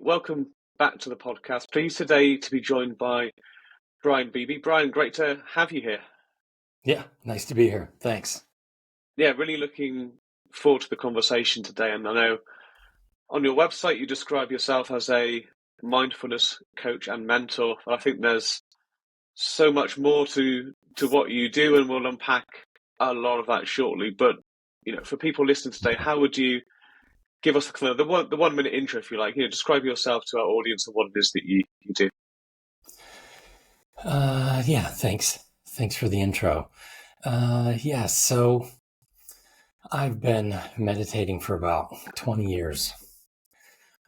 welcome back to the podcast. Pleased today to be joined by Brian Beebe. Brian, great to have you here. Yeah, nice to be here. Thanks. Yeah, really looking forward to the conversation today. And I know on your website you describe yourself as a mindfulness coach and mentor. I think there's so much more to what you do, and we'll unpack a lot of that shortly. But for people listening today, how would you give us the 1 minute intro, if you like? Describe yourself to our audience and what it is that you do. Yeah, thanks. Thanks for the intro. So I've been meditating for about 20 years,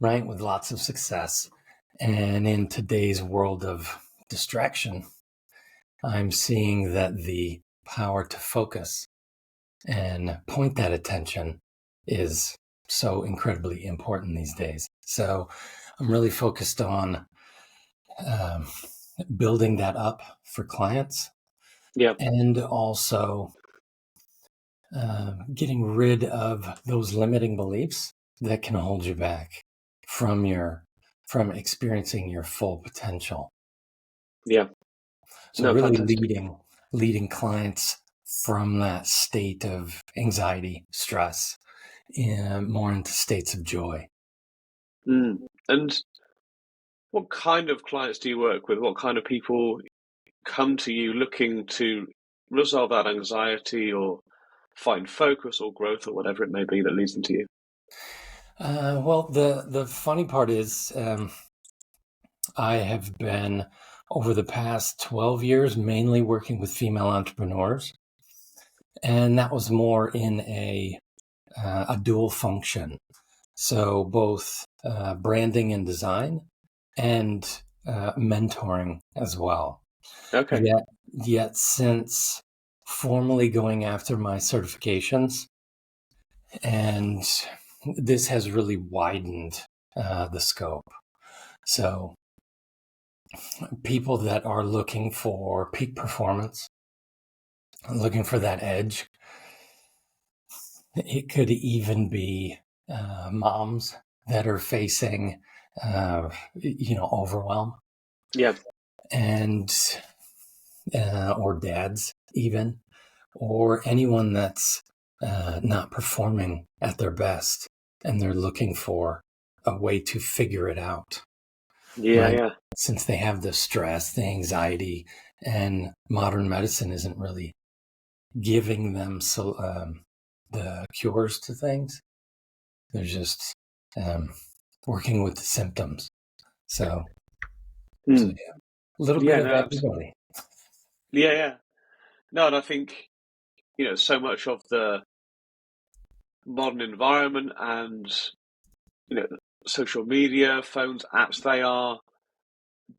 right? With lots of success. And in today's world of distraction, I'm seeing that the power to focus and point that attention is so incredibly important these days. So I'm really focused on building that up for clients. Yeah. And also getting rid of those limiting beliefs that can hold you back from experiencing your full potential. Yeah. So really leading clients from that state of anxiety, stress, more into states of joy. And what kind of clients do you work with? What kind of people come to you looking to resolve that anxiety or find focus or growth or whatever it may be that leads them to you? Well, the funny part is I have been, over the past 12 years, mainly working with female entrepreneurs. And that was more in a dual function. So both branding and design and mentoring as well. Okay. Yet since formally going after my certifications, and this has really widened the scope. So people that are looking for peak performance, looking for that edge. It could even be moms that are facing, overwhelm. Yeah. And or dads even, or anyone that's not performing at their best, and they're looking for a way to figure it out. Yeah, right? yeah. Since they have the stress, the anxiety, and modern medicine isn't really giving them the cures to things. They're just working with the symptoms. So yeah, a little bit of everybody. Yeah. No, and I think, so much of the modern environment and, social media, phones, apps, they are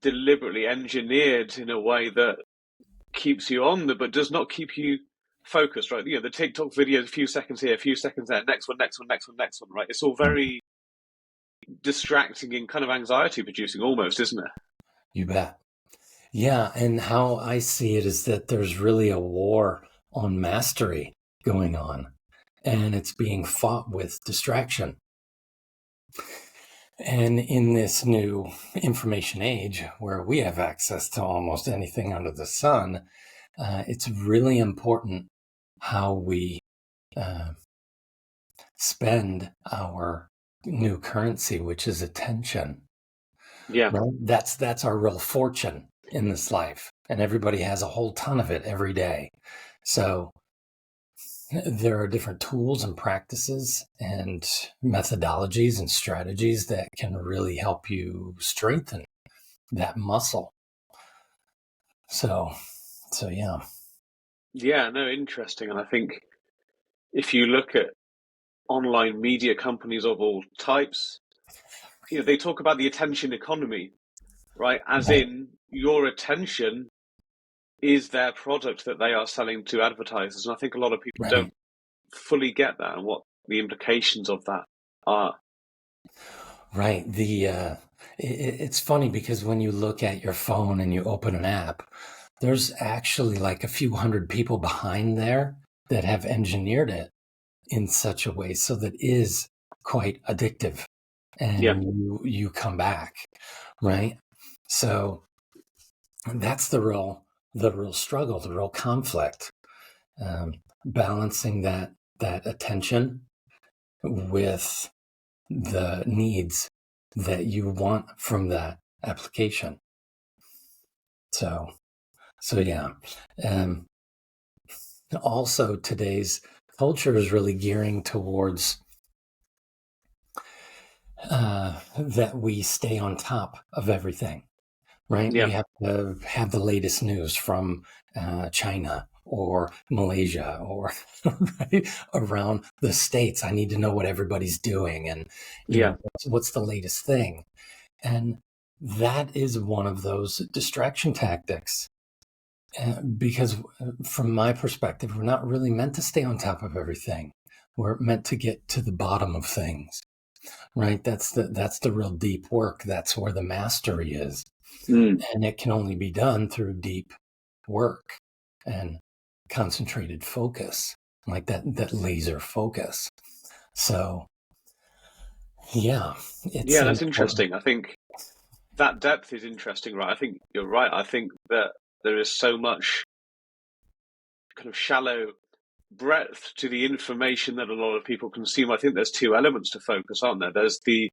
deliberately engineered in a way that keeps you on but does not keep you focused, right? The TikTok video, a few seconds here, a few seconds there, next one, right? It's all very distracting and kind of anxiety producing almost, isn't it? You bet. Yeah, and how I see it is that there's really a war on mastery going on, and it's being fought with distraction. And in this new information age where we have access to almost anything under the sun, it's really important how we spend our new currency, which is attention. Yeah. Right? That's our real fortune in this life. And everybody has a whole ton of it every day. So there are different tools and practices and methodologies and strategies that can really help you strengthen that muscle. So yeah. Yeah, no, interesting. And I think if you look at online media companies of all types, they talk about the attention economy, right? As in your attention is their product that they are selling to advertisers. And I think a lot of people don't fully get that and what the implications of that are. Right. It's funny because when you look at your phone and you open an app, there's actually like a few hundred people behind there that have engineered it in such a way so that it is quite addictive, Yeah. and you come back, right? So that's the real struggle, the real conflict, balancing that attention with the needs that you want from that application. So yeah. Um, Also, today's culture is really gearing towards that we stay on top of everything, right? Yeah. We have to have the latest news from China or Malaysia or right, around the States. I need to know what everybody's doing and, Yeah. what's the latest thing. And that is one of those distraction tactics. Because from my perspective, we're not really meant to stay on top of everything. We're meant to get to the bottom of things, right? That's the real deep work. That's where the mastery is. Mm. And it can only be done through deep work and concentrated focus, like that laser focus. So yeah, it's Yeah, that's important. interesting. I think that depth is interesting, right? I think you're right. I think that there is so much kind of shallow breadth to the information that a lot of people consume. I think there's two elements to focus, aren't there? There's the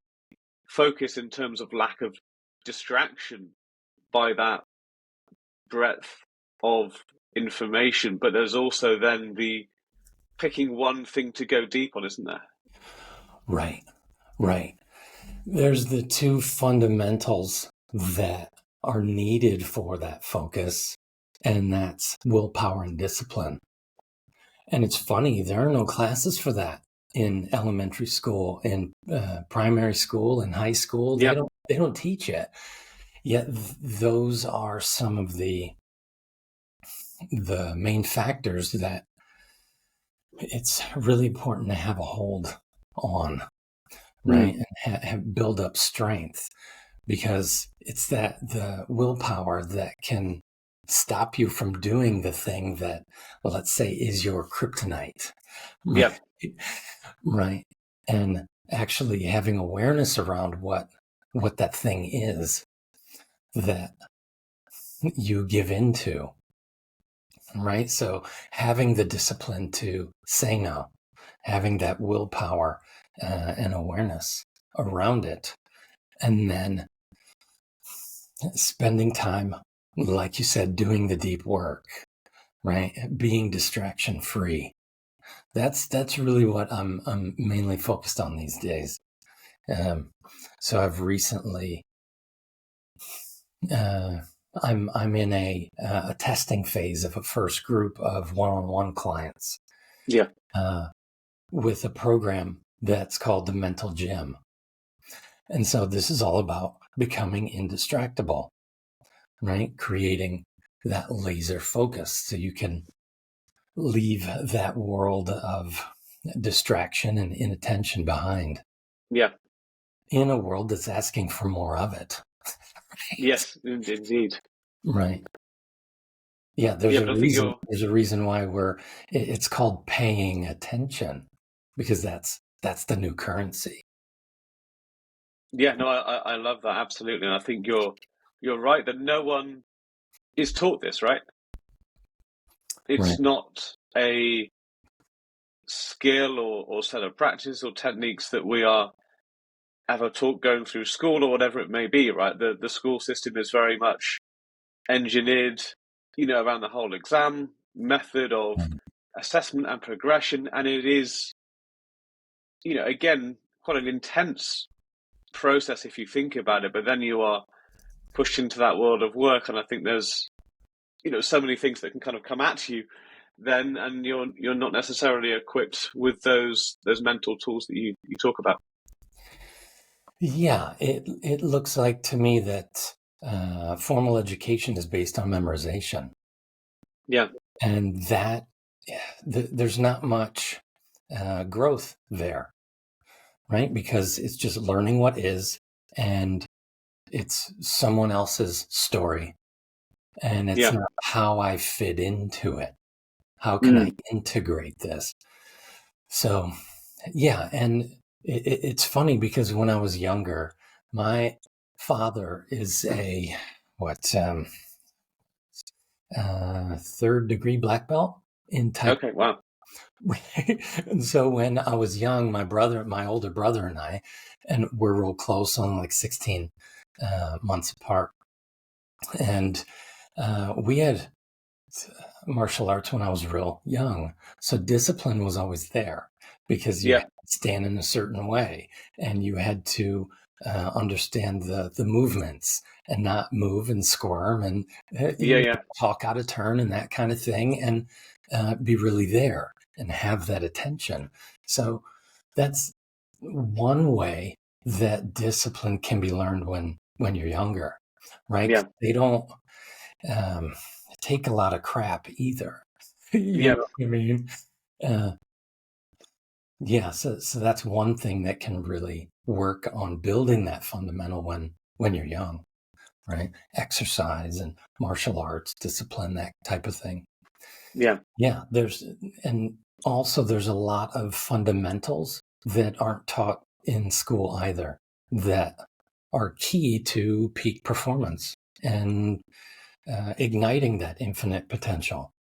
focus in terms of lack of distraction by that breadth of information, but there's also then the picking one thing to go deep on, isn't there? Right, right. There's the two fundamentals that are needed for that focus, and that's willpower and discipline. And it's funny, there are no classes for that in elementary school, in primary school, in high school. They Yeah. don't teach it. Yet those are some of the main factors that it's really important to have a hold on, right? Mm. And build up strength, because it's that the willpower that can stop you from doing the thing that, well, let's say, is your kryptonite. Yeah. Right. And actually having awareness around what that thing is that you give into, right? So having the discipline to say no, having that willpower and awareness around it, and then spending time, like you said, doing the deep work, right? Being distraction free. That's really what I'm mainly focused on these days. Um, so I've recently, uh, I'm in a testing phase of a first group of one-on-one clients Yeah. uh, with a program that's called the Mental Gym, and so this is all about becoming indistractable, right? Creating that laser focus so you can leave that world of distraction and inattention behind Yeah. in a world that's asking for more of it. Right. Yes, indeed. Right. Yeah, there's Yeah, a but I think reason. you're, There's a reason why it's called paying attention, because that's the new currency. yeah, no, I love that absolutely. And I think you're right that no one is taught this, right? Right. It's not a skill or set of practice or techniques that we are ever taught going through school or whatever it may be, right? The school system is very much engineered, around the whole exam method of assessment and progression. And it is, again, quite an intense process if you think about it, but then you are pushed into that world of work. And I think there's, so many things that can kind of come at you then, and you're not necessarily equipped with those mental tools that you talk about. Yeah, it looks like to me that formal education is based on memorization, Yeah. and that there's not much growth there, right? Because it's just learning what is, and it's someone else's story, and it's Yeah. not how I fit into it. How can I Mm. integrate this? So, yeah, and it's funny because when I was younger, my father is a what third degree black belt in type. Okay, wow. And so when I was young, my older brother and I, and we're real close, only like 16 months apart. And we had martial arts when I was real young. So discipline was always there because you Yeah, had to stand in a certain way and you had to understand the movements and not move and squirm and yeah, yeah, talk out of turn and that kind of thing, and be really there and have that attention. So that's one way that discipline can be learned when you're younger, right? 'Cause yeah, they don't um, take a lot of crap either. You yeah, know what I mean? Uh, yeah, so that's one thing that can really work on building that fundamental when you're young, right? Exercise and martial arts, discipline, that type of thing. yeah, Yeah, and also there's a lot of fundamentals that aren't taught in school either that are key to peak performance and igniting that infinite potential.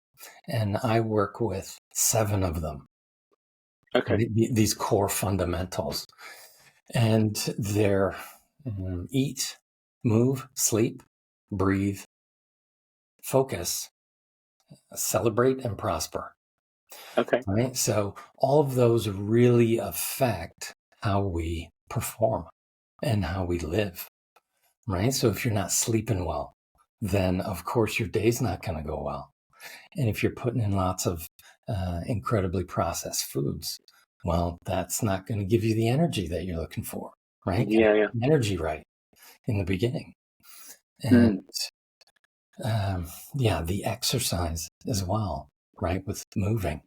And I work with 7 of them, okay, these core fundamentals. And they're eat, move, sleep, breathe, focus, celebrate, and prosper. okay, Right? So all of those really affect how we perform and how we live. Right? So if you're not sleeping well, then of course your day's not going to go well. And if you're putting in lots of incredibly processed foods, well, that's not going to give you the energy that you're looking for, right? And yeah, yeah, energy right in the beginning. And mm, yeah, the exercise as well, right? With moving,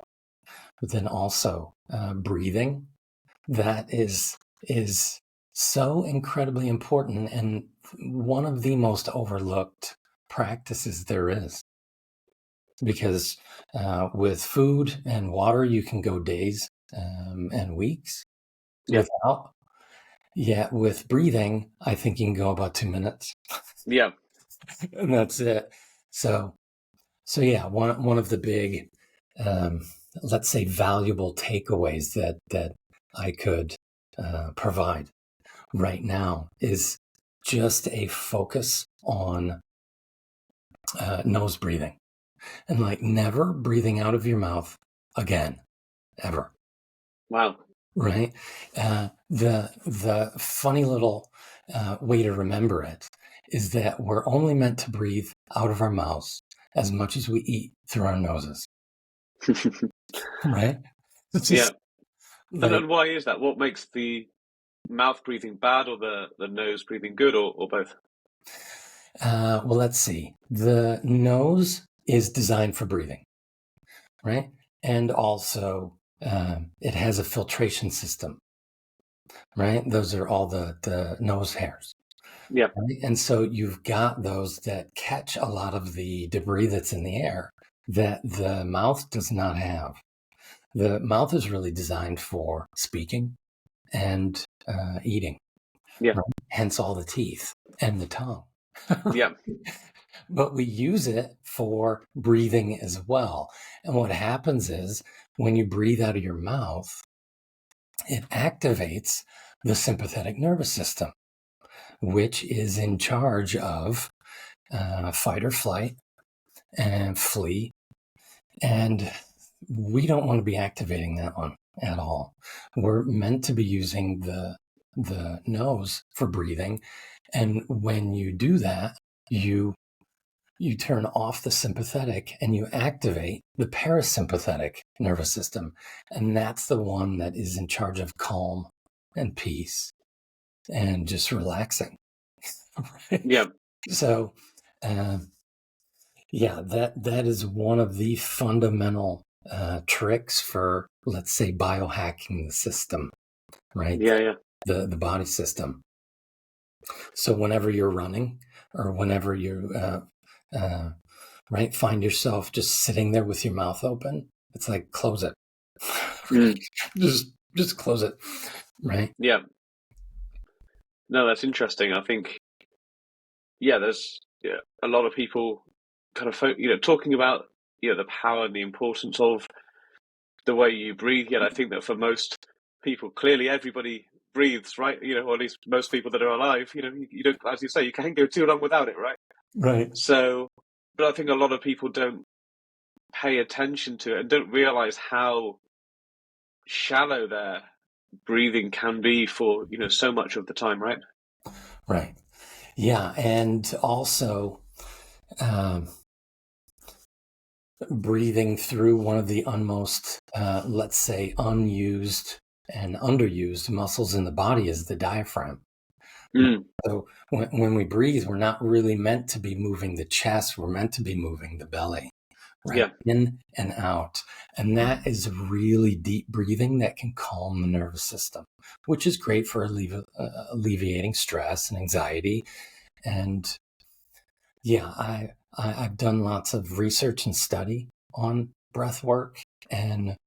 but then also breathing. That is so incredibly important and one of the most overlooked practices there is. Because with food and water, you can go days and weeks yeah, without. Yeah, with breathing, I think you can go about 2 minutes, yeah, and that's it. So, so yeah, one of the big, um, let's say, valuable takeaways that I could provide right now is just a focus on nose breathing and like never breathing out of your mouth again, ever. wow. Right? The funny little way to remember it is that we're only meant to breathe out of our mouths as much as we eat through our noses. Right? It's Yeah, just like, and why is that? What makes the mouth breathing bad, or the nose breathing good, or both? well, let's see. The nose is designed for breathing, right? And also, it has a filtration system, right? Those are all the nose hairs. Yeah, Right? And so you've got those that catch a lot of the debris that's in the air that the mouth does not have. The mouth is really designed for speaking and eating, yeah, right? Hence all the teeth and the tongue. yeah, But we use it for breathing as well. And what happens is when you breathe out of your mouth, it activates the sympathetic nervous system, which is in charge of fight or flight and flee. And we don't want to be activating that one at all. We're meant to be using the nose for breathing. And when you do that, you turn off the sympathetic and you activate the parasympathetic nervous system. And that's the one that is in charge of calm and peace and just relaxing. Right? yeah, So, uh, yeah, that is one of the fundamental tricks for, let's say, biohacking the system, right? yeah, yeah, The body system. So whenever you're running or whenever you right, find yourself just sitting there with your mouth open, it's like close it. mm, Just just close it, right? Yeah. No, that's interesting. I think, yeah, there's a lot of people kind of, talking about, the power and the importance of the way you breathe. Yet I think that for most people, clearly everybody breathes, right? Or at least most people that are alive, you don't, as you say, you can't go too long without it, right? Right. So, but I think a lot of people don't pay attention to it and don't realize how shallow their breathing can be for, so much of the time, right? Right. Yeah. And also, um, breathing through one of the unmost, let's say, unused and underused muscles in the body is the diaphragm. Mm, So when we breathe, we're not really meant to be moving the chest. We're meant to be moving the belly, right? yeah. In and out. And that is really deep breathing that can calm the nervous system, which is great for alleviating stress and anxiety. And yeah, I've done lots of research and study on breath work. And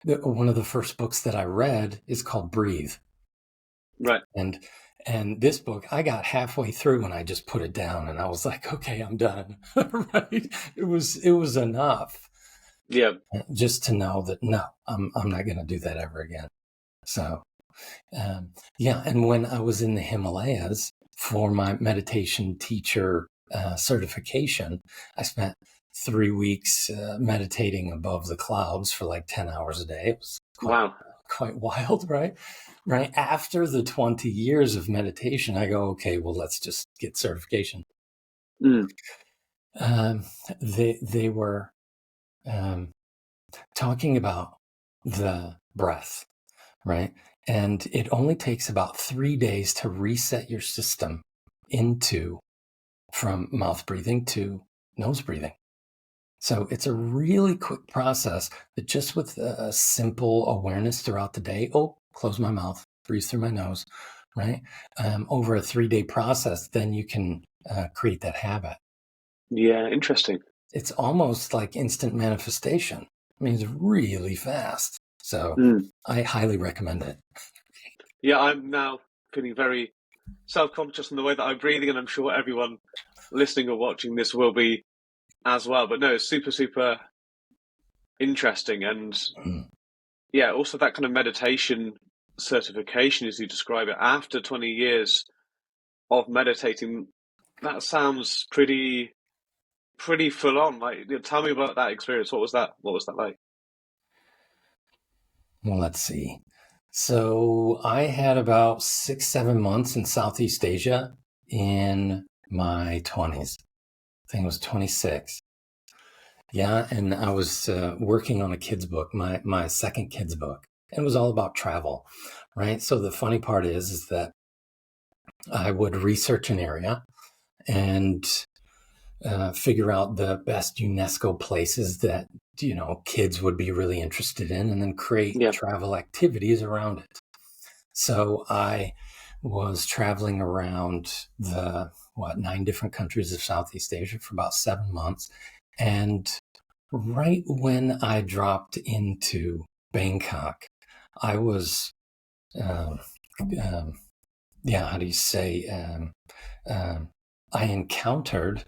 one of the first books that I read is called Breathe. Right. And this book, I got halfway through and I just put it down and I was like, okay, I'm done. Right? It was enough Yeah. just to know that no, I'm not going to do that ever again. So, yeah. And when I was in the Himalayas for my meditation teacher certification, I spent 3 weeks meditating above the clouds for like 10 hours a day. It was Wow. quite wild, right? Right after the 20 years of meditation, I go, okay, well, let's just get certification. Mm, They were talking about the breath, right? And it only takes about 3 days to reset your system from mouth breathing to nose breathing. So it's a really quick process that just with a simple awareness throughout the day, close my mouth, breathe through my nose, right? Over a 3-day process, then you can create that habit. yeah. Interesting. It's almost like instant manifestation. I mean, it's really fast. So Mm. I highly recommend it. Yeah. I'm now feeling very self-conscious in the way that I'm breathing, and I'm sure everyone listening or watching this will be as well. But no, it's super, super interesting. And Mm. yeah, also that kind of meditation certification, as you describe it, after 20 years of meditating, that sounds pretty full on. Like, tell me about that experience. What was that? What was that like? Well, let's see. So I had about 6, 7 months in Southeast Asia in my 20s. I think it was 26. Yeah, and I was working on a kid's book, my second kid's book. And it was all about travel, right? So the funny part is that I would research an area and figure out the best UNESCO places that kids would be really interested in, and then create Yeah. travel activities around it. So I was traveling around the 9 different countries of Southeast Asia for about 7 months, and right when I dropped into Bangkok, I was, um, how do you say, I encountered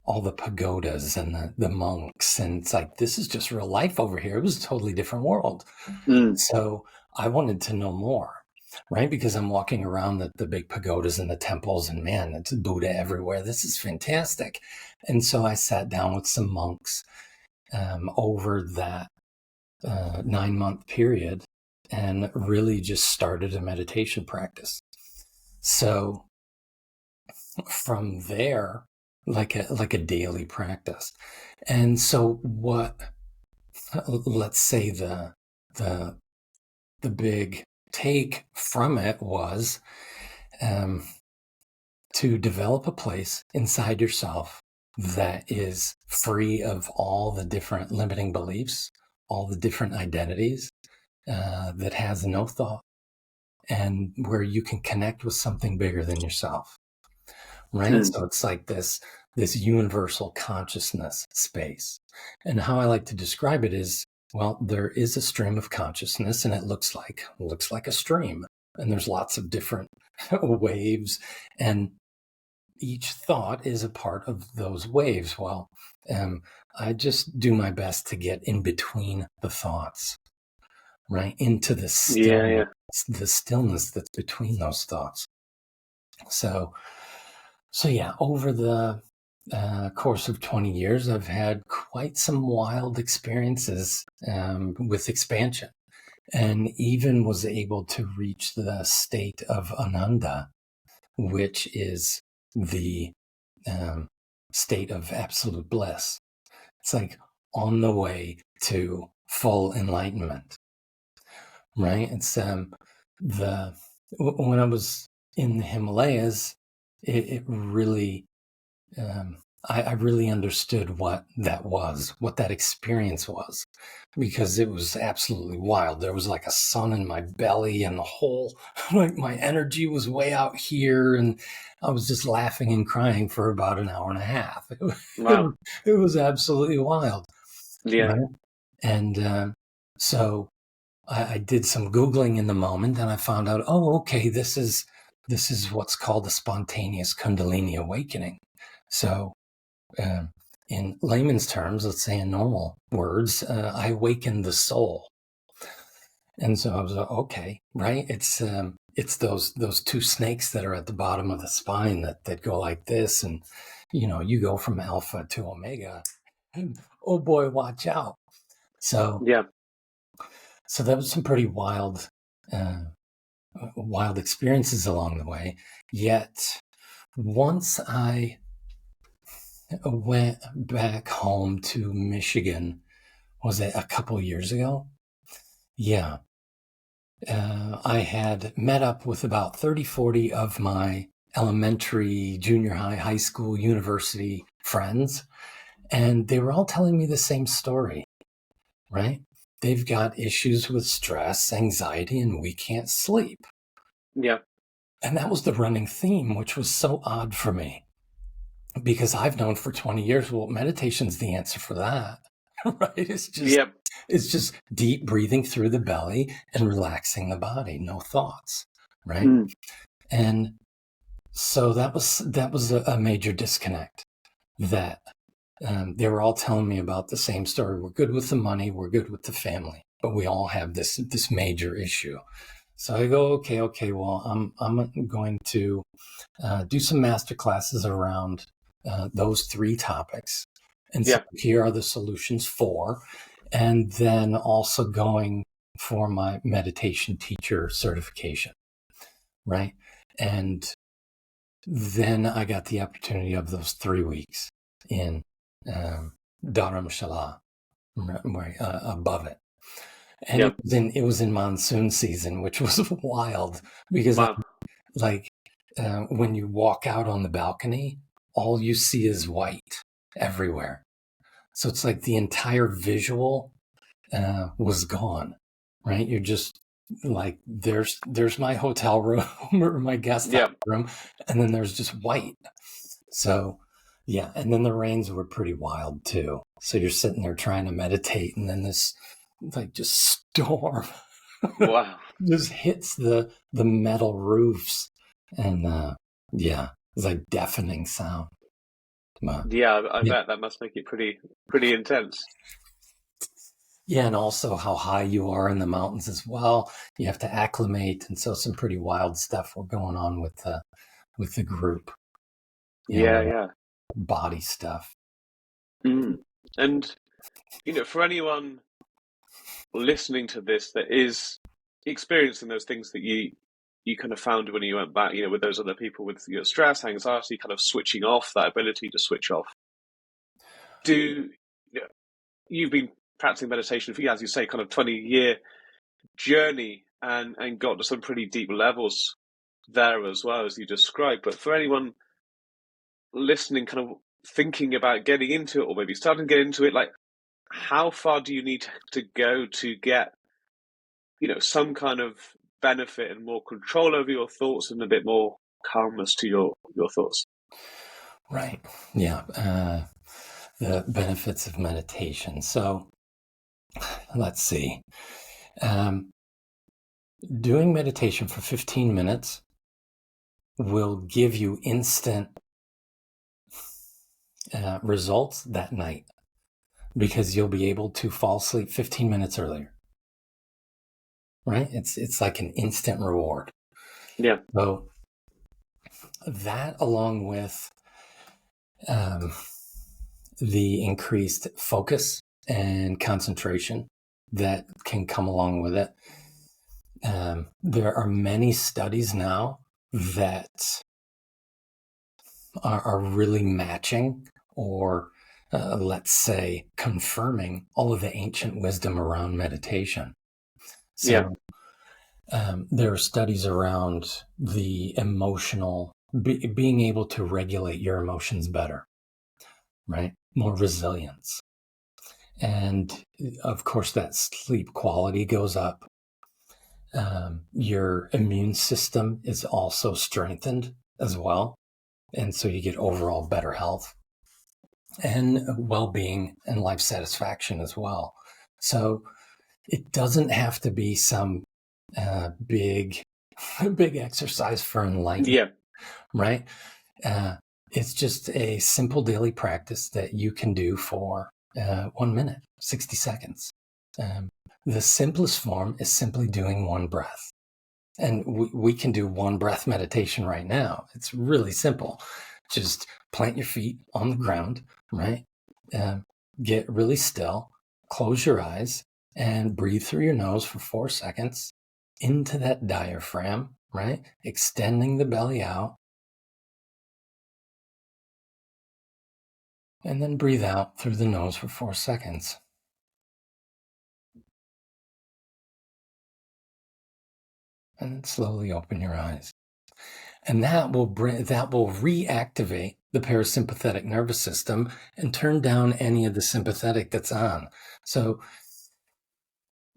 all the pagodas and the monks, and it's like, this is just real life over here. It was a totally different world. Mm. So I wanted to know more, right? Because I'm walking around the big pagodas and the temples, and man, it's Buddha everywhere. This is fantastic. And so I sat down with some monks over that 9-month period and really just started a meditation practice. So from there, like a daily practice. And so let's say the big take from it was to develop a place inside yourself that is free of all the different limiting beliefs, all the different identities, that has no thought, and where you can connect with something bigger than yourself, right? Mm. So it's like this universal consciousness space. And how I like to describe it is Well, there is a stream of consciousness, and it looks like a stream, and there's lots of different waves, and each thought is a part of those waves. Well, I just do my best to get in between the thoughts, right, into the Yeah, stillness that's between those thoughts. So yeah, over the course of 20 years, I've had quite some wild experiences with expansion, and even was able to reach the state of Ananda, which is the state of absolute bliss. It's like on the way to full enlightenment, right? It's when I was in the Himalayas, it really I really understood what that experience was, because it was absolutely wild. There was like a sun in my belly, and the whole, like, my energy was way out here, and I was just laughing and crying for about an hour and a half. wow. It was absolutely wild, Yeah, right? And so I did some Googling in the moment, and I found out, oh, okay, this is what's called a spontaneous Kundalini awakening. So uh, in layman's terms, let's say in normal words, I awakened the soul. And so I was like, okay, right? It's those two snakes that are at the bottom of the spine that go like this, and you go from alpha to omega, and oh boy, watch out. So yeah, that was some pretty uh, wild experiences along the way. Yet once I went back home to Michigan, was it a couple years ago? Yeah. I had met up with about 30, 40 of my elementary, junior high, high school, university friends, and they were all telling me the same story, right? They've got issues with stress, anxiety, and we can't sleep. yeah. And that was the running theme, which was so odd for me, because I've known for 20 years, well, meditation's the answer for that, right? Yep. It's just deep breathing through the belly and relaxing the body, no thoughts, right? Mm. And so that was a major disconnect, that they were all telling me about the same story. We're good with the money, we're good with the family, but we all have this major issue. So I go, okay, well, I'm going to do some master classes around those three topics. And so Yeah. here are the solutions for, and then also going for my meditation teacher certification, right? And then I got the opportunity of those 3 weeks in Dharamshala, right, above it. And Yep. it was in monsoon season, which was wild, because Wow. when you walk out on the balcony, all you see is white everywhere. So it's like the entire visual was gone, right? You're just like, there's my hotel room or my guest house Yep. room, and then there's just white. So yeah, and then the rains were pretty wild too. So you're sitting there trying to meditate, and then this like just storm Wow. just hits the metal roofs, and yeah, it's like deafening sound. But Yeah, I yeah, bet that must make it pretty intense. yeah, and also how high you are in the mountains as well. You have to acclimate, and so some pretty wild stuff were going on with the group. You Yeah, know, yeah. body stuff. Mm. And for anyone listening to this that is experiencing those things that you kind of found when you went back, with those other people with stress, anxiety, kind of switching off, that ability to switch off. You've been practicing meditation for, as you say, kind of 20-year journey, and got to some pretty deep levels there as well, as you described. But for anyone listening, kind of thinking about getting into it, or maybe starting to get into it, like, how far do you need to go to get, some kind of benefit and more control over your thoughts and a bit more calmness to your thoughts? Right. Yeah. The benefits of meditation. So let's see. Doing meditation for 15 minutes will give you instant results that night, because you'll be able to fall asleep 15 minutes earlier, right? It's like an instant reward. Yeah. So that, along with the increased focus and concentration that can come along with it. There are many studies now that are really matching, or let's say confirming, all of the ancient wisdom around meditation. So there are studies around the emotional, being able to regulate your emotions better, right? More resilience. And of course, that sleep quality goes up. Your immune system is also strengthened as well. And so you get overall better health and well-being and life satisfaction as well. So it doesn't have to be some big exercise for enlightenment, right? It's just a simple daily practice that you can do for 1 minute, 60 seconds. The simplest form is simply doing one breath. And we can do one breath meditation right now. It's really simple. Just plant your feet on the ground, right? Get really still, close your eyes, and breathe through your nose for 4 seconds into that diaphragm, right? Extending the belly out. And then breathe out through the nose for 4 seconds. And then slowly open your eyes. And that will reactivate the parasympathetic nervous system and turn down any of the sympathetic that's on. So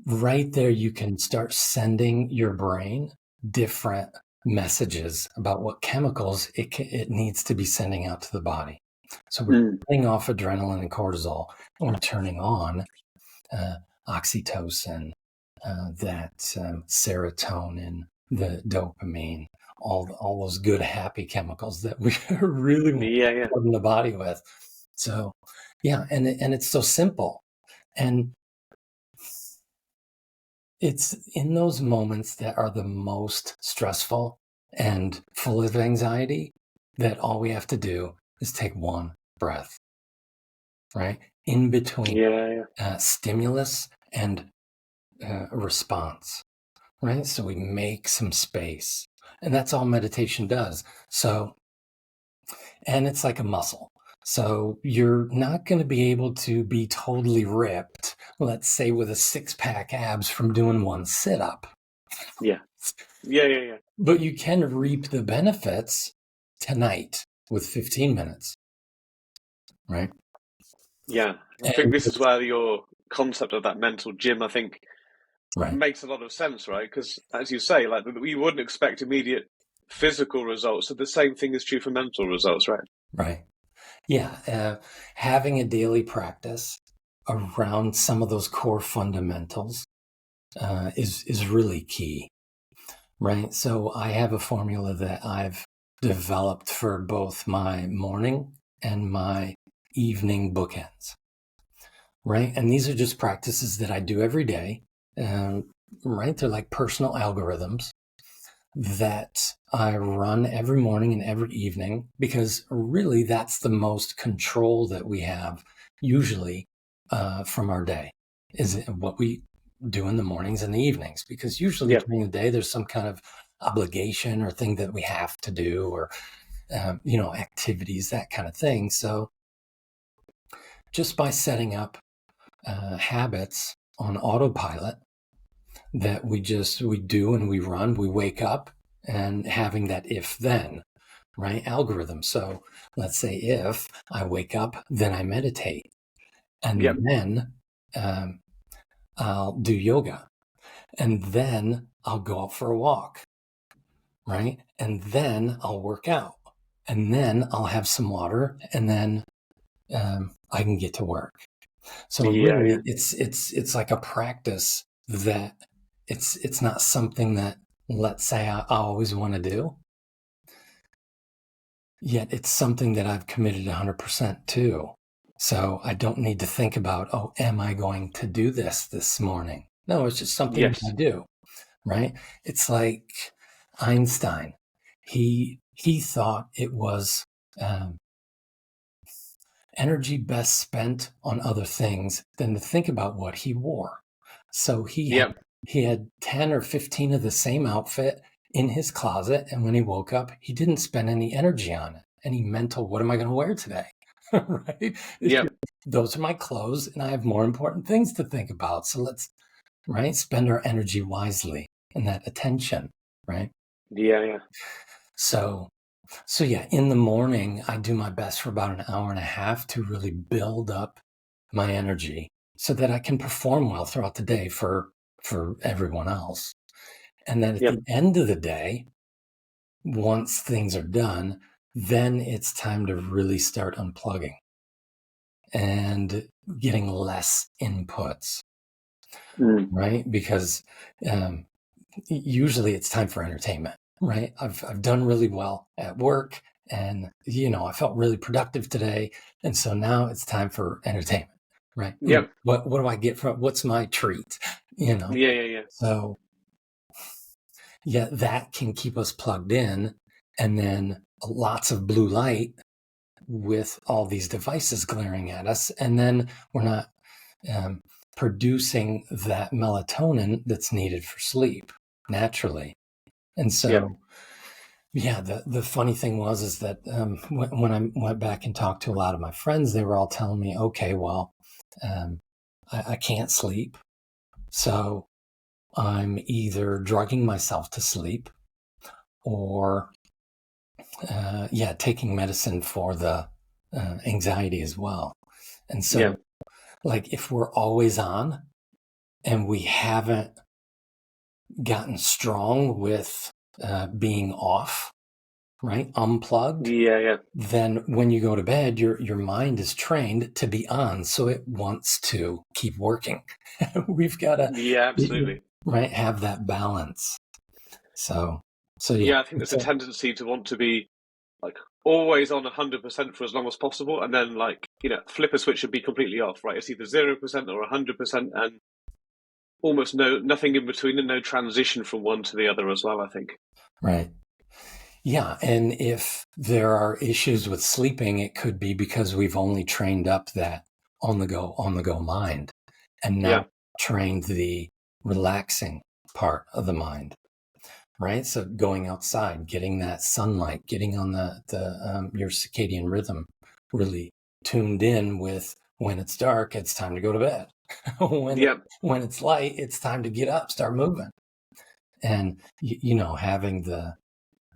right there, you can start sending your brain different messages about what chemicals it needs to be sending out to the body. So we're turning off adrenaline and cortisol, and we're turning on oxytocin, that serotonin, the dopamine, all those good, happy chemicals that we really want the body with. So, yeah, and it's so simple. And it's in those moments that are the most stressful and full of anxiety that all we have to do is take one breath, right? In between stimulus and response, right? So we make some space, and that's all meditation does. So, and it's like a muscle. So you're not going to be able to be totally ripped, let's say, with a 6-pack abs from doing one sit-up. Yeah. But you can reap the benefits tonight with 15 minutes, right? Yeah. I think this is where your concept of that mental gym, I think, makes a lot of sense, right? Because, as you say, like, we wouldn't expect immediate physical results. So the same thing is true for mental results, right? Right. Yeah. Having a daily practice around some of those core fundamentals is really key, right? So I have a formula that I've developed for both my morning and my evening bookends, right? And these are just practices that I do every day, right? They're like personal algorithms that I run every morning and every evening, because really that's the most control that we have usually from our day, is what we do in the mornings and the evenings, because usually during the day there's some kind of obligation or thing that we have to do, or activities, that kind of thing. So just by setting up habits on autopilot that we do, and we run, we wake up, and having that if then, right, algorithm. So let's say if I wake up, then I meditate, and then I'll do yoga, and then I'll go out for a walk, right? And then I'll work out, and then I'll have some water, and then I can get to work. So Yeah, yeah, really, it's like a practice that it's not something that, let's say, I always want to do, yet it's something that I've committed 100% to. So I don't need to think about, oh, am I going to do this morning? No, it's just something that I yes, do, right? It's like Einstein. He thought it was um, energy best spent on other things than to think about what he wore. So yep, he had 10 or 15 of the same outfit in his closet, and when he woke up, he didn't spend any energy on it, any mental, what am I going to wear today? Right? It's yep, just, those are my clothes, and I have more important things to think about. So let's, right, spend our energy wisely and that attention, right? yeah, yeah, So so yeah, in the morning, I do my best for about an hour and a half to really build up my energy so that I can perform well throughout the day for everyone else. And then at yep, the end of the day, once things are done, then it's time to really start unplugging and getting less inputs, mm, right? Because um, usually it's time for entertainment, right? I've done really well at work, and I felt really productive today, and so now it's time for entertainment, right? Ooh, yep, what do I get from, what's my treat? You know. yeah, yeah, yeah, So yeah, that can keep us plugged in, and then lots of blue light with all these devices glaring at us, and then we're not um, producing that melatonin that's needed for sleep naturally. And yep, so, yeah, the funny thing was is that when I went back and talked to a lot of my friends, they were all telling me, okay, well, um, I can't sleep, so I'm either drugging myself to sleep or, yeah, taking medicine for the anxiety as well. And so, yep, like, if we're always on and we haven't gotten strong with being off, right, unplugged, yeah, yeah, then when you go to bed, your mind is trained to be on, so it wants to keep working. We've got to, yeah, absolutely. right, have that balance. So, so yeah, Yeah, I think there's a tendency to want to be like always on 100% for as long as possible, and then like flip a switch and be completely off. Right, it's either 0% or 100%, and almost nothing in between, and no transition from one to the other as well. I think. right. Yeah, and if there are issues with sleeping, it could be because we've only trained up that on the go mind and Yeah, not trained the relaxing part of the mind, right? So going outside, getting that sunlight, getting on the your circadian rhythm, really tuned in with when it's dark, it's time to go to bed. yeah, When it's light, it's time to get up, start moving, and having the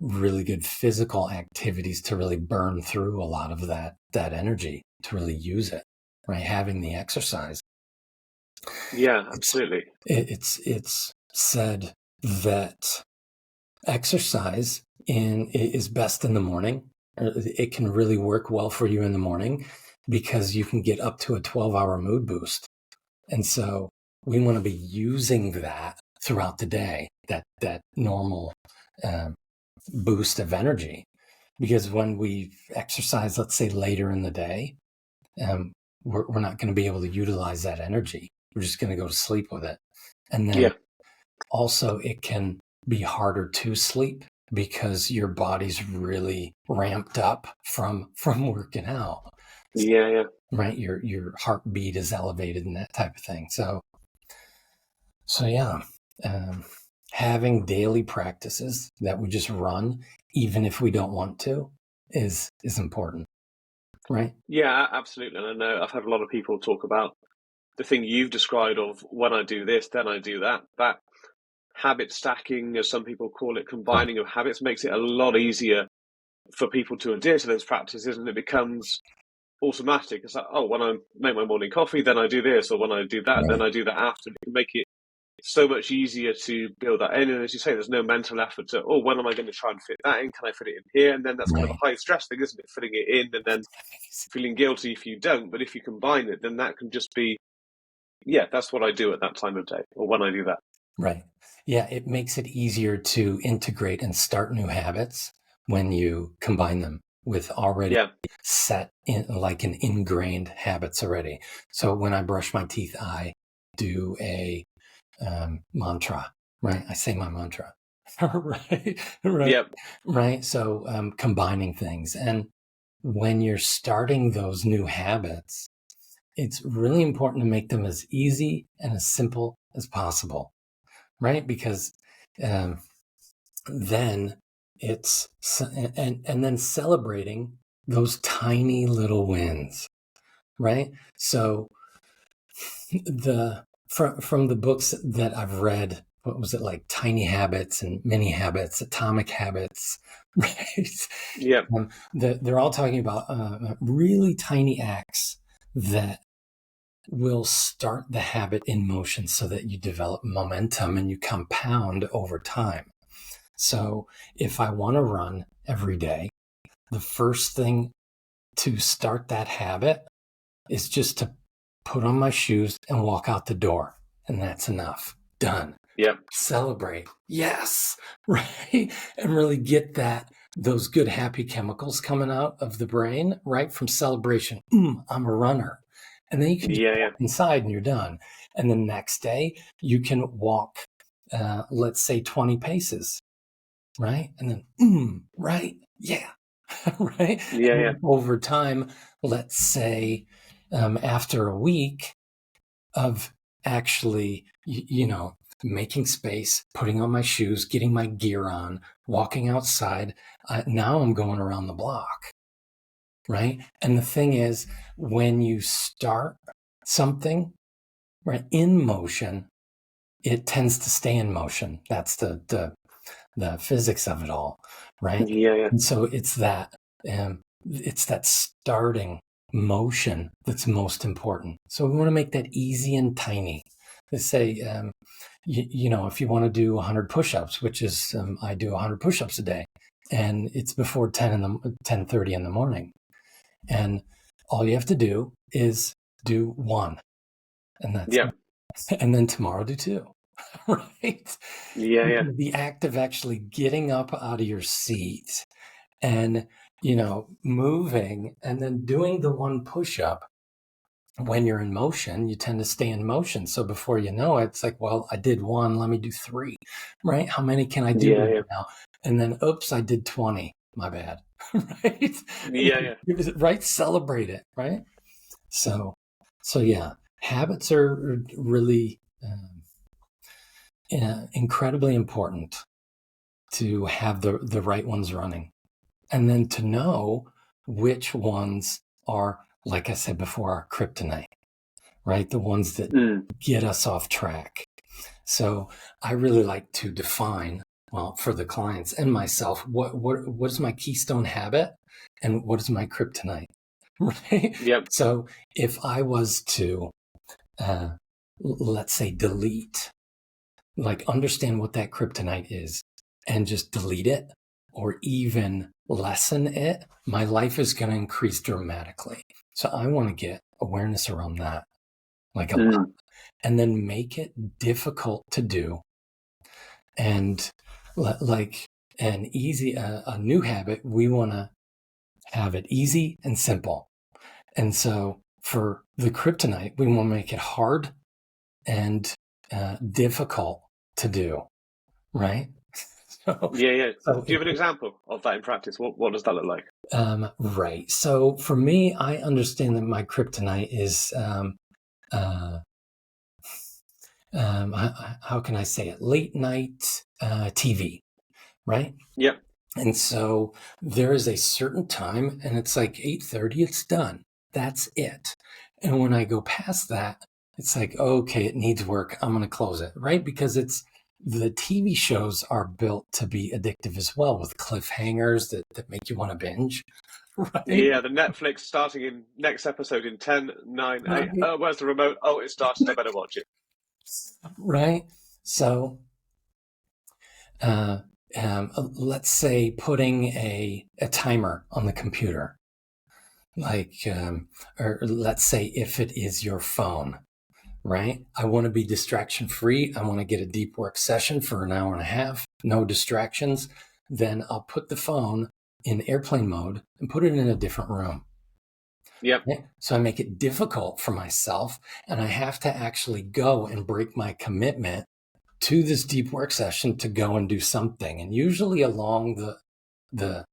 really good physical activities to really burn through a lot of that energy to really use it, right? Having the exercise. yeah, It's absolutely. it's said that exercise is best in the morning. It can really work well for you in the morning because you can get up to a 12-hour mood boost. And so we want to be using that throughout the day, that normal um, boost of energy. Because when we exercise, let's say later in the day, um, we're not going to be able to utilize that energy. We're just going to go to sleep with it. And then Yeah, also, it can be harder to sleep because your body's really ramped up from working out, yeah, yeah, right? Your heartbeat is elevated and that type of thing. So yeah, um, having daily practices that we just run, even if we don't want to, is important, right? yeah, absolutely. And I know I've had a lot of people talk about the thing you've described of when I do this, then I do that. That habit stacking, as some people call it, Right. combining of habits makes it a lot easier for people to adhere to those practices, and it becomes automatic. It's like, oh, when I make my morning coffee, then I do this, or when I do that, then Right. I do that after. You can make it so much easier to build that in. And as you say, there's no mental effort to, oh, when am I going to try and fit that in? Can I fit it in here? And then that's kind of Right. a high stress thing, isn't it? Fitting it in and then feeling guilty if you don't. But if you combine it, then that can just be, yeah, that's what I do at that time of day, or when I do that. Right. Yeah, it makes it easier to integrate and start new habits when you combine them with already Yeah. set in, like an ingrained habits already. So when I brush my teeth, I do a mantra, right? I say my mantra, right? Right. Yep. Right. So combining things. And when you're starting those new habits, it's really important to make them as easy and as simple as possible, right? Because then it's, and then celebrating those tiny little wins, right? So from the books that I've read, what was it, like Tiny Habits and Mini Habits, Atomic Habits, right? Yep. They're all talking about really tiny acts that will start the habit in motion so that you develop momentum and you compound over time. So if I want to run every day, the first thing to start that habit is just to put on my shoes and walk out the door. And that's enough. Done. Yep. Celebrate. Yes. Right. And really get those good, happy chemicals coming out of the brain, right? From celebration. I'm a runner. And then you can just walk inside and you're done. And the next day you can walk, let's say 20 paces. Right. And then, right. Yeah. Right. Yeah. Over time, let's say, after a week of actually, making space, putting on my shoes, getting my gear on, walking outside, now I'm going around the block, right? And the thing is, when you start something, right, in motion, it tends to stay in motion. That's the physics of it all, right? Yeah. And so it's that starting motion that's most important. So we want to make that easy and tiny. Let's say, if you want to do 100 push-ups, which is I do 100 push-ups a day, and it's before 10:30 in the morning, and all you have to do is do one, and that's Yep. and then tomorrow do two. Right? Yeah. The act of actually getting up out of your seat and, moving and then doing the one push-up. When you're in motion, you tend to stay in motion. So before you know it, it's like, well, I did one, let me do three, right? How many can I do now? And then, oops, I did 20. My bad, right? Yeah. Right? Celebrate it, right? So yeah, habits are really incredibly important to have the right ones running, and then to know which ones are, like I said before, our kryptonite, right? The ones that get us off track. So I really like to define, well, for the clients and myself, what is my keystone habit and what is my kryptonite, right? Yep. So if I was to, let's say, delete, like understand what that kryptonite is and just delete it or even lessen it, my life is going to increase dramatically. So I want to get awareness around that, like a lot, and then make it difficult to do. And like an easy, a new habit, we want to have it easy and simple. And so for the kryptonite, we want to make it hard and difficult to do, right? So, yeah. So do you have an example of that in practice? What does that look like? Right. So for me, I understand that my kryptonite is, how can I say it? Late night TV, right? Yep. And so there is a certain time, and it's like 8:30. It's done. That's it. And when I go past that, it's like, okay, it needs work. I'm going to close it, right? Because the TV shows are built to be addictive as well, with cliffhangers that make you want to binge, right? Yeah, the Netflix starting in next episode in 10, 9, 8. Oh, where's the remote? Oh, it started. I better watch it. Right. So, let's say putting a timer on the computer, or let's say if it is your phone, right? I want to be distraction free. I want to get a deep work session for an hour and a half, no distractions. Then I'll put the phone in airplane mode and put it in a different room. Yep. Right? So I make it difficult for myself, and I have to actually go and break my commitment to this deep work session to go and do something. And usually along the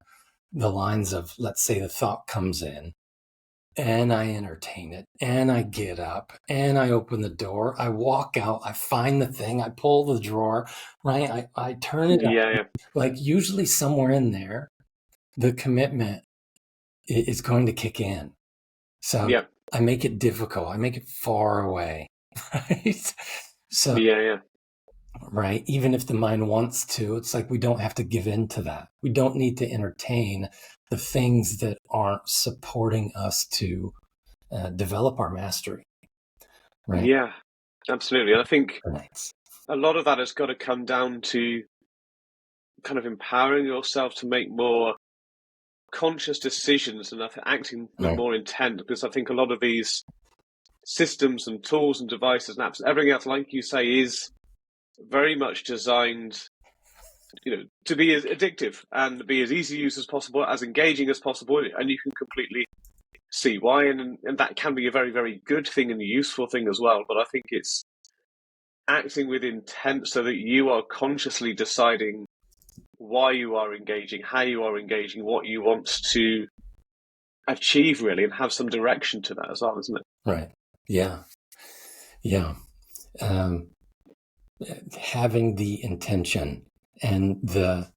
lines of, let's say the thought comes in and I entertain it and I get up and I open the door, I walk out, I find the thing, I pull the drawer, right? I turn it Yeah, on. yeah. Like usually somewhere in there, the commitment is going to kick in. So Yep. I make it difficult. I make it far away, right? So, Yeah, yeah. right, even if the mind wants to, it's like we don't have to give in to that. We don't need to entertain the things that aren't supporting us to develop our mastery, right? Yeah, absolutely. And I think Kryptonites. a lot of that has got to come down to kind of empowering yourself to make more conscious decisions and acting with Right, more intent. Because I think a lot of these systems and tools and devices and apps, everything else, like you say, is very much designed, to be as addictive and be as easy to use as possible, as engaging as possible, and you can completely see why, and that can be a very, very good thing and a useful thing as well. But I think it's acting with intent so that you are consciously deciding why you are engaging, how you are engaging, what you want to achieve, really, and have some direction to that as well, isn't it? right. Yeah, yeah. Um, Having the intention and the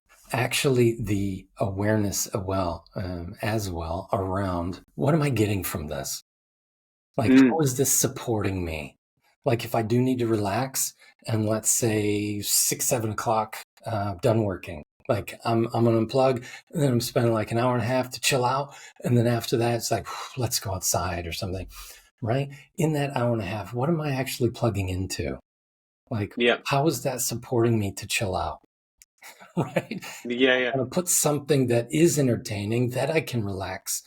awareness as well around what am I getting from this? Like, how Mm. is this supporting me? Like, if I do need to relax, and let's say 6, 7 o'clock, done working. Like, I'm gonna unplug, and then I'm spending like an hour and a half to chill out, and then after that, it's like, let's go outside or something, right? In that hour and a half, what am I actually plugging into? Like, Yeah, how is that supporting me to chill out? Right? yeah, I yeah, want to put something that is entertaining that I can relax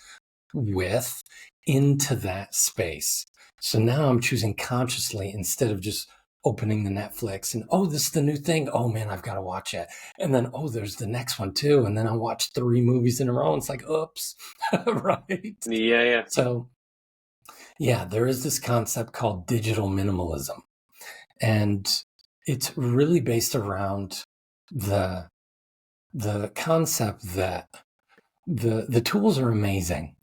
with into that space. So now I'm choosing consciously instead of just opening the Netflix and, oh, this is the new thing. Oh man, I've got to watch it. And then, oh, there's the next one too. And then I watch 3 movies in a row. And it's like, oops. Right. yeah, yeah, So yeah, there is this concept called digital minimalism. And it's really based around the concept that the tools are amazing,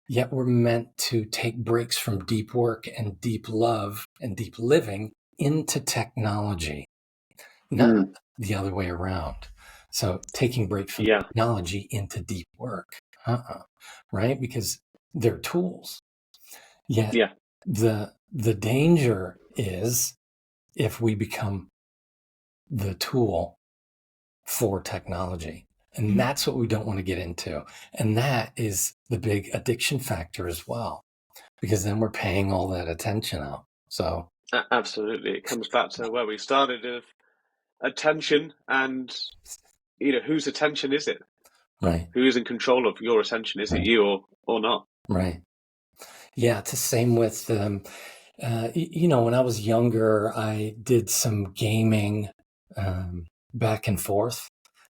yet we're meant to take breaks from deep work and deep love and deep living into technology, not mm. the other way around. So taking breaks from Yeah, technology into deep work, right? Because they're tools. Yet yeah, the danger is if we become the tool for technology. And that's what we don't want to get into. And that is the big addiction factor as well, because then we're paying all that attention out. So, absolutely. It comes back to where we started of attention, and whose attention is it? right, Who is in control of your attention? Is it right, you or not? right. Yeah, it's the same with, when I was younger, I did some gaming back and forth.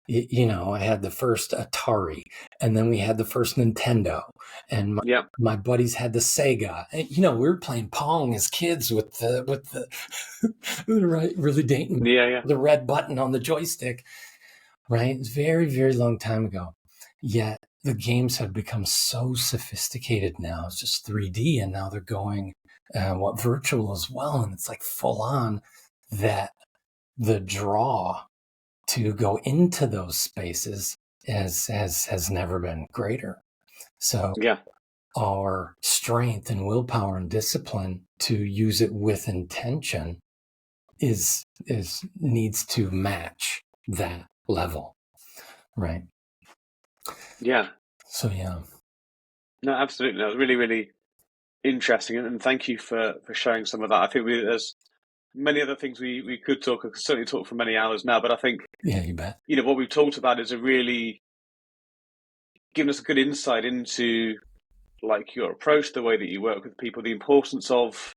I had the first Atari, and then we had the first Nintendo, and Yeah, my buddies had the Sega. And, we were playing Pong as kids with the right, really dating yeah, yeah, the red button on the joystick. Right, it's very, very long time ago. Yet the games have become so sophisticated now. It's just 3D, and now they're going virtual as well, and it's like full on that the draw to go into those spaces has never been greater. So yeah, our strength and willpower and discipline to use it with intention is needs to match that level, right? yeah. So yeah, No, absolutely. No, it's really, really interesting, and thank you for sharing some of that. I think there's many other things we could talk. I could certainly talk for many hours now, but I think, Yeah, you bet. what we've talked about is a really given us a good insight into like your approach, the way that you work with people, the importance of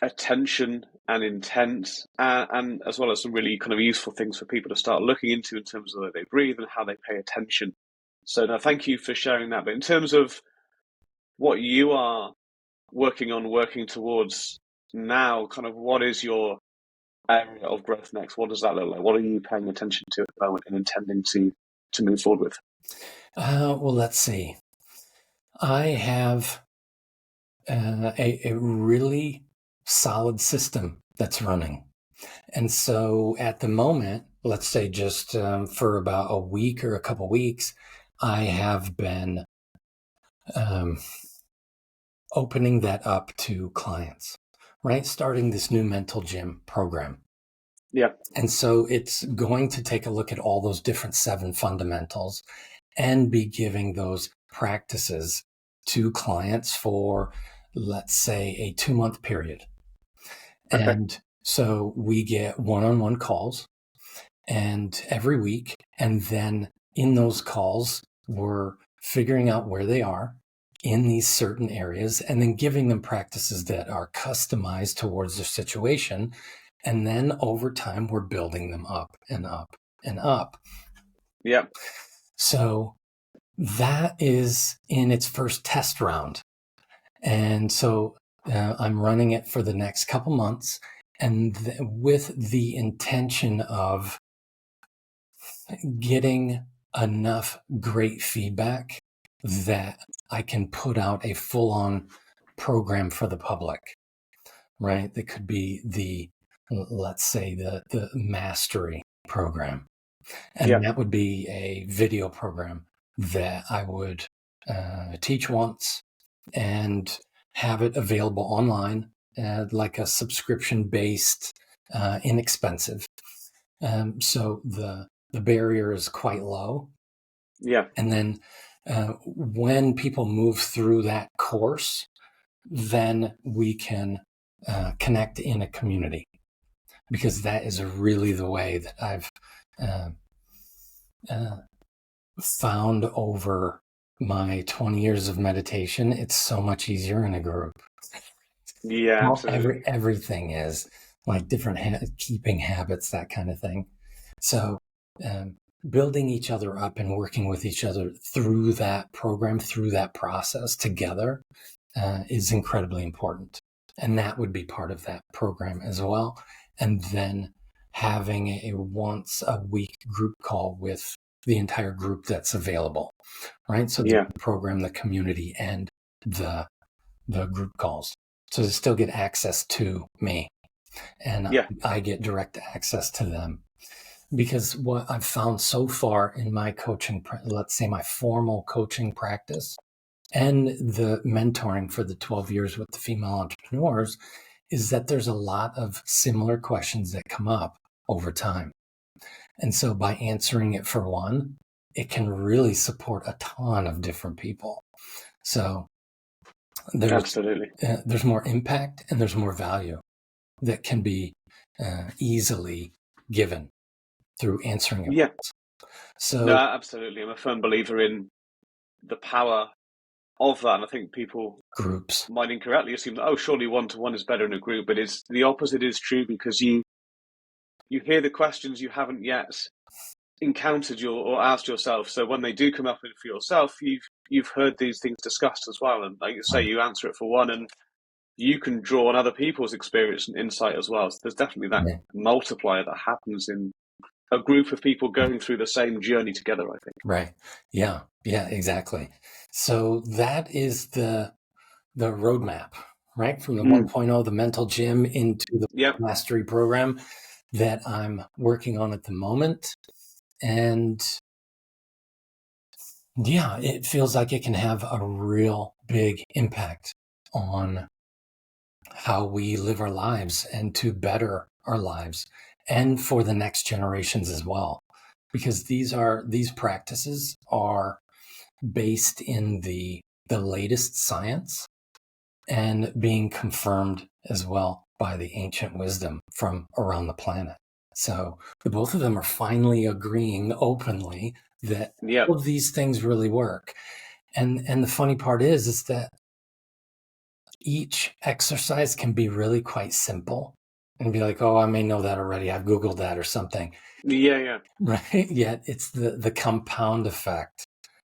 attention and intent, and as well as some really kind of useful things for people to start looking into in terms of the way they breathe and how they pay attention. So, no, thank you for sharing that. But in terms of what you are working towards now, kind of what is your area of growth next? What does that look like? What are you paying attention to at the moment and intending to move forward with? Well, let's see. I have a really solid system that's running. And so at the moment, let's say just for about a week or a couple weeks, I have been opening that up to clients, right? Starting this new mental gym program. Yeah. And so it's going to take a look at all those different 7 fundamentals and be giving those practices to clients for, let's say, a 2-month period. Okay. And so we get one-on-one calls and every week. And then in those calls, we're figuring out where they are in these certain areas and then giving them practices that are customized towards their situation. And then over time, we're building them up and up and up. Yeah. So that is in its first test round. And so I'm running it for the next couple months and with the intention of getting enough great feedback that I can put out a full-on program for the public, right? That could be let's say the mastery program. And that would be a video program that I would teach once and have it available online, like a subscription-based, inexpensive. So the barrier is quite low. Yeah. And then when people move through that course, then we can connect in a community, because that is really the way that I've found over my 20 years of meditation. It's so much easier in a group. Yeah, absolutely. Everything is like different keeping habits, that kind of thing. So building each other up and working with each other through that program, through that process together is incredibly important. And that would be part of that program as well. And then having a once a week group call with the entire group that's available, right? So the program, the community, and the group calls. So they still get access to me, and I get direct access to them. Because what I've found so far in my coaching, let's say my formal coaching practice and the mentoring for the 12 years with the female entrepreneurs, is that there's a lot of similar questions that come up over time. And so by answering it for one, it can really support a ton of different people. So there's more impact and there's more value that can be easily given through answering it. Yeah. So no, absolutely. I'm a firm believer in the power of that. And I think people groups might incorrectly assume that, oh, surely one-to-one is better in a group, but it's the opposite is true, because you hear the questions you haven't yet encountered or asked yourself. So when they do come up for yourself, you've heard these things discussed as well. And like you say, you answer it for one, and you can draw on other people's experience and insight as well. So there's definitely that multiplier that happens in a group of people going through the same journey together, I think. Right. Yeah, exactly. So that is the roadmap, right? From the 1.0, the mental gym, into the mastery program that I'm working on at the moment. And yeah, it feels like it can have a real big impact on how we live our lives and to better our lives, and for the next generations as well. Because these practices are based in the latest science and being confirmed as well by the ancient wisdom from around the planet. So the both of them are finally agreeing openly that Yeah. all of these things really work. And the funny part is that each exercise can be really quite simple and be like, oh, I may know that already. I've Googled that or something. Yeah, yeah. Right? Yet it's the compound effect.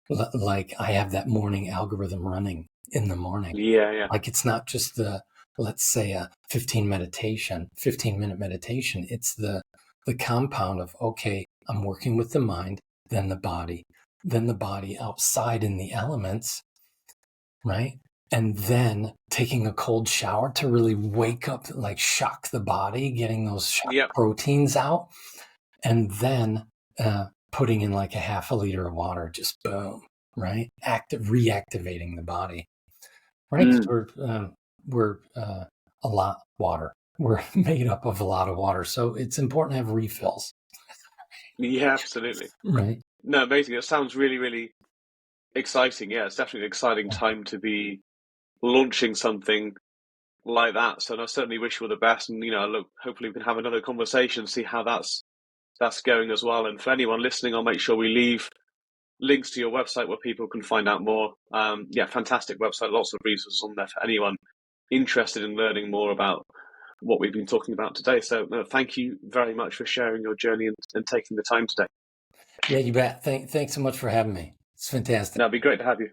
Like I have that morning algorithm running in the morning. Yeah, yeah. Like it's not just let's say a 15-minute meditation. It's the compound of, okay, I'm working with the mind, then the body outside in the elements, right? And then taking a cold shower to really wake up, like shock the body, getting those shock Yeah. proteins out, and then putting in like a half a liter of water, just boom, right? Reactivating the body, right? 'Cause we're a lot water. We're made up of a lot of water, so it's important to have refills, Yeah, absolutely. right? No, amazing. It sounds really, really exciting. Yeah, it's definitely an exciting time to be launching something like that. So I certainly wish you all the best. And, look, hopefully we can have another conversation, see how that's going as well. And for anyone listening, I'll make sure we leave links to your website where people can find out more. Yeah, fantastic website. Lots of resources on there for anyone interested in learning more about what we've been talking about today. So thank you very much for sharing your journey and taking the time today. Yeah, you bet. Thanks so much for having me. It's fantastic. It'd be great to have you.